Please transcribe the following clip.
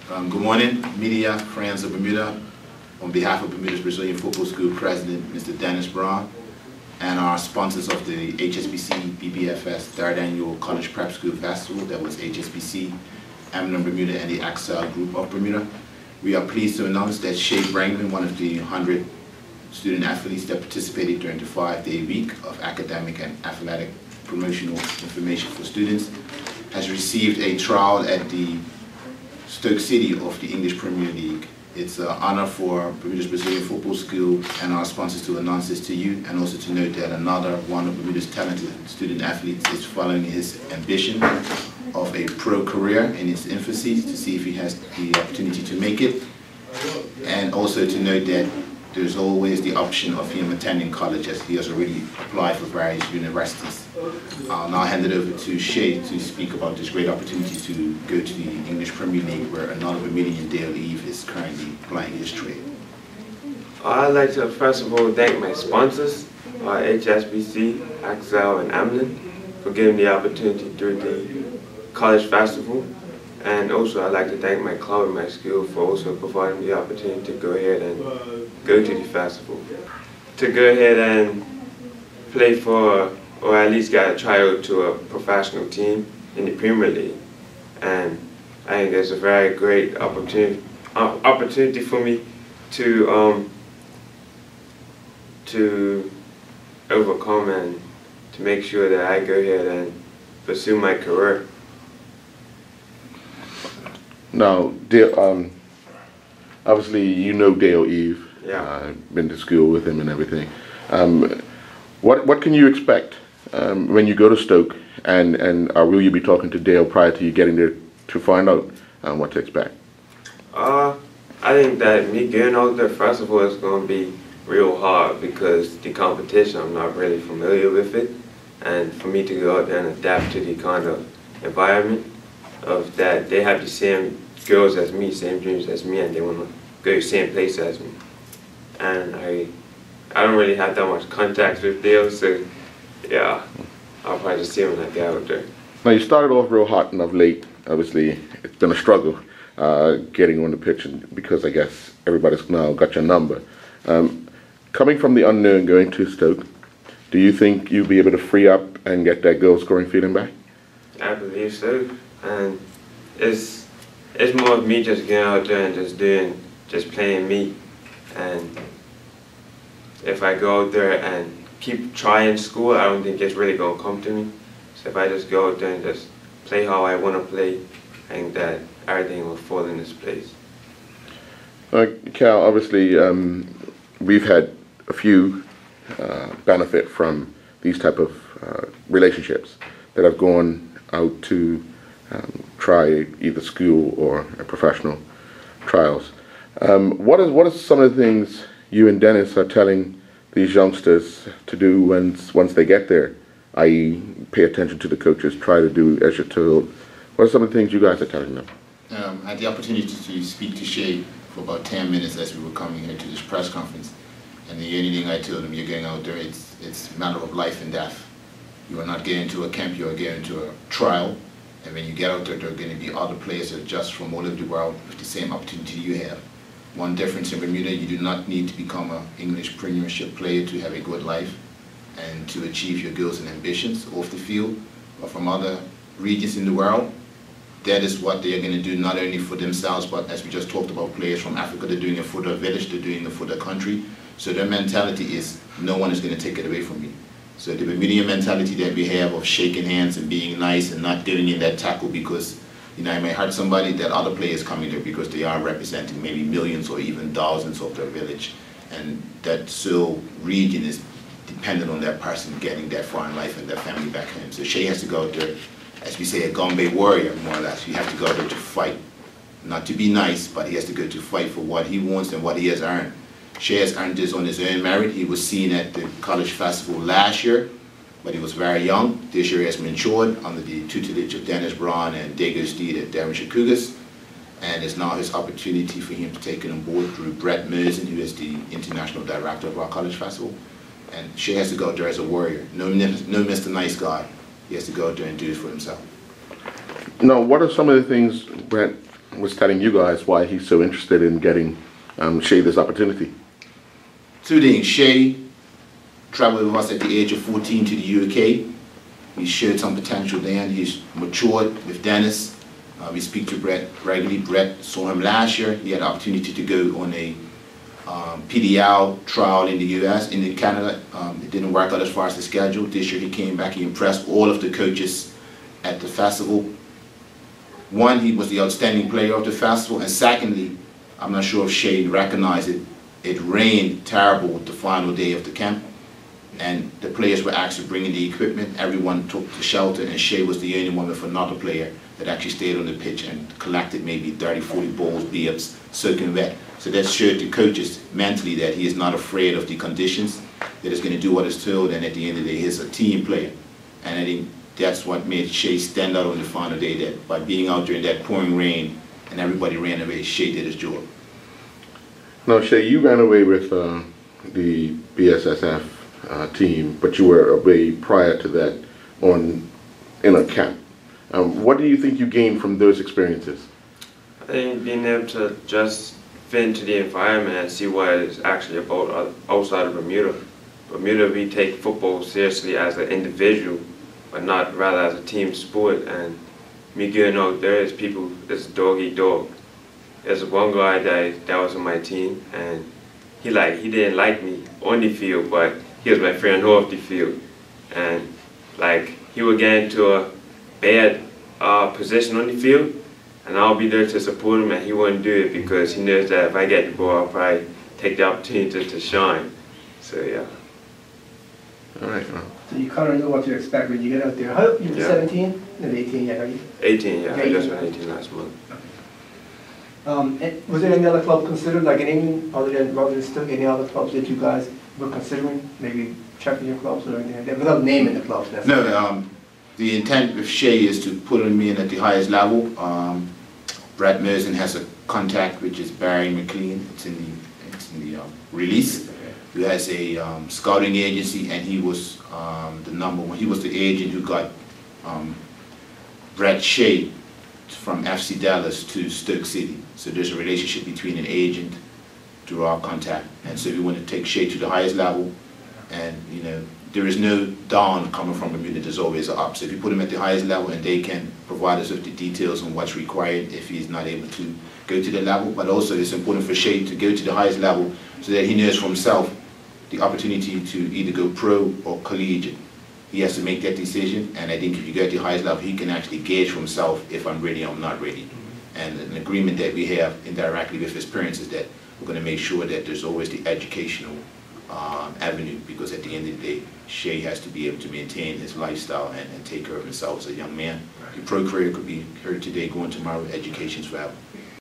Good morning, media, friends of Bermuda. On behalf of Bermuda's Brazilian Football School President, Mr. Dennis Brown, and our sponsors of the HSBC BBFS 3rd Annual College Prep School Festival, that was HSBC, Amlin Bermuda, and the Axel Group of Bermuda. We are pleased to announce that Chea Brangman, one of the 100 student athletes that participated during the 5-day week of academic and athletic promotional information for students, has received a trial at the Stoke City of the English Premier League. It's an honor for Bermuda's Brazilian Football School and our sponsors to announce this to you, and also to note that another one of Bermuda's talented student athletes is following his ambition of a pro career in its infancy to see if he has the opportunity to make it, and also to note that there's always the option of him attending college, as he has already applied for various universities. I'll now hand it over to Chea to speak about this great opportunity to go to the English Premier League, where another Bermudian, Dale Eve, is currently plying his trade. I'd like to first of all thank my sponsors, HSBC, Axel, and Amlin, for giving me the opportunity to do the college festival. And also I'd like to thank my club and my school for also providing the opportunity to go ahead and go to the festival. To go ahead and play for, or at least get a tryout to a professional team in the Premier League. And I think it's a very great opportunity for me to overcome and to make sure that I go ahead and pursue my career. Now, obviously you know Dale Eve. Yeah. Been to school with him and everything. What can you expect when you go to Stoke, and will you be talking to Dale prior to you getting there to find out what to expect? I think that me getting out there, first of all, is going to be real hard because the competition, I'm not really familiar with it, and for me to go out there and adapt to the kind of environment of that they have the same goals as me, same dreams as me, and they want to go to the same place as me. And I don't really have that much contact with Dale, so yeah, I'll probably just see him when I get out there. Now, you started off real hot and of late. Obviously, it's been a struggle getting on the pitch, because I guess everybody's now got your number. Coming from the unknown, going to Stoke, do you think you'll be able to free up and get that goal-scoring feeling back? I believe so, and it's more of me just getting out there and just playing me. And if I go out there and keep trying school, I don't think it's really going to come to me. So if I just go out there and just play how I want to play, I think that everything will fall in its place. Cal, obviously we've had a few benefit from these type of relationships that have gone out to try either school or professional trials. What are some of the things you and Dennis are telling these youngsters to do once they get there, i.e. pay attention to the coaches, try to do as you're told? What are some of the things you guys are telling them? I had the opportunity to speak to Chea for about 10 minutes as we were coming here to this press conference, and the only thing I told him, you're going out there, it's a matter of life and death. You are not getting to a camp, you are getting to a trial, and when you get out there, there are going to be other players that are just from all over the world with the same opportunity you have. One difference in Bermuda, you do not need to become an English Premiership player to have a good life and to achieve your goals and ambitions off the field, but from other regions in the world. That is what they are going to do, not only for themselves, but as we just talked about, players from Africa, they're doing it for their village, they're doing it for their country. So their mentality is, no one is going to take it away from me. So the Bermudian mentality that we have of shaking hands and being nice and not doing in that tackle because, you know, I may hurt somebody, that other players coming there because they are representing maybe millions or even thousands of their village. And that sole region is dependent on that person getting that far in life and their family back home. So Chea has to go out there, as we say, a Gombe warrior, more or less. He has to go out there to fight. Not to be nice, but he has to go to fight for what he wants and what he has earned. Chea has earned this on his own merit. He was seen at the college festival last year, but he was very young. This year he has matured under the tutelage of Dennis Brown and Dago Steed at Devonshire Cougars. And it's now his opportunity for him to take it on board through Brett Merson, who is the international director of our college festival. And Chea has to go out there as a warrior. No Mr. Nice Guy. He has to go out there and do it for himself. Now, what are some of the things, Brett, was telling you guys why he's so interested in getting Chea this opportunity. Two things. Chea traveled with us at the age of 14 to the UK. He showed some potential then. He's matured with Dennis. We speak to Brett regularly. Brett saw him last year. He had the opportunity to go on a PDL trial in the US, in Canada. It didn't work out as far as the schedule. This year he came back. He impressed all of the coaches at the festival. One, he was the outstanding player of the festival, and secondly, I'm not sure if Chea recognized it. It rained terrible the final day of the camp, and the players were actually bringing the equipment. Everyone took the shelter, and Chea was the only one with another player that actually stayed on the pitch and collected maybe 30, 40 balls, be-ups, soaking wet. So that showed the coaches mentally that he is not afraid of the conditions, that he's going to do what is told, and at the end of the day, he's a team player. And I think that's what made Chea stand out on the final day, that by being out there in that pouring rain and everybody ran away, Chea did his job. Now, Chea, you ran away with the BSSF team, but you were away prior to that in a camp. What do you think you gained from those experiences? I think being able to just fit into the environment and see what it's actually about outside of Bermuda. Bermuda, we take football seriously as an individual, but not rather as a team sport. And me going out there, is people, it's dog eat dog. There's one guy that was on my team, and he didn't like me on the field, but he was my friend off the field. And he would get into a bad position on the field, and I'll be there to support him, and he wouldn't do it because he knows that if I get the ball, I'll probably take the opportunity to shine. So yeah. All right. So you kind of know what to expect when you get out there. How, you were 17? No, 18 yet, are you? 18, yeah. I just went 18 last month. Was there any other club considered, like in England, other than Stoke, any other clubs that you guys were considering, maybe checking your clubs or anything like that, without naming the clubs necessarily? No, the intent with Chea is to put him in at the highest level. Brad Merson has a contact, which is Barry McLean. It's in the release. Who has a scouting agency, and he was the number one. He was the agent who got Brad Chea from FC Dallas to Stoke City. So there's a relationship between an agent through our contact, and so we want to take Chea to the highest level. And you know, there is no down coming from Bermuda. There's always an up. So if you put him at the highest level, and they can provide us with the details on what's required if he's not able to go to the level. But also, it's important for Chea to go to the highest level so that he knows for himself the opportunity to either go pro or collegiate. He has to make that decision, and I think if you go at the highest level, he can actually gauge for himself if I'm ready or I'm not ready. And an agreement that we have indirectly with his parents is that we're going to make sure that there's always the educational avenue, because at the end of the day, Chea has to be able to maintain his lifestyle and take care of himself as a young man. The pro career could be here today, going tomorrow, education's forever.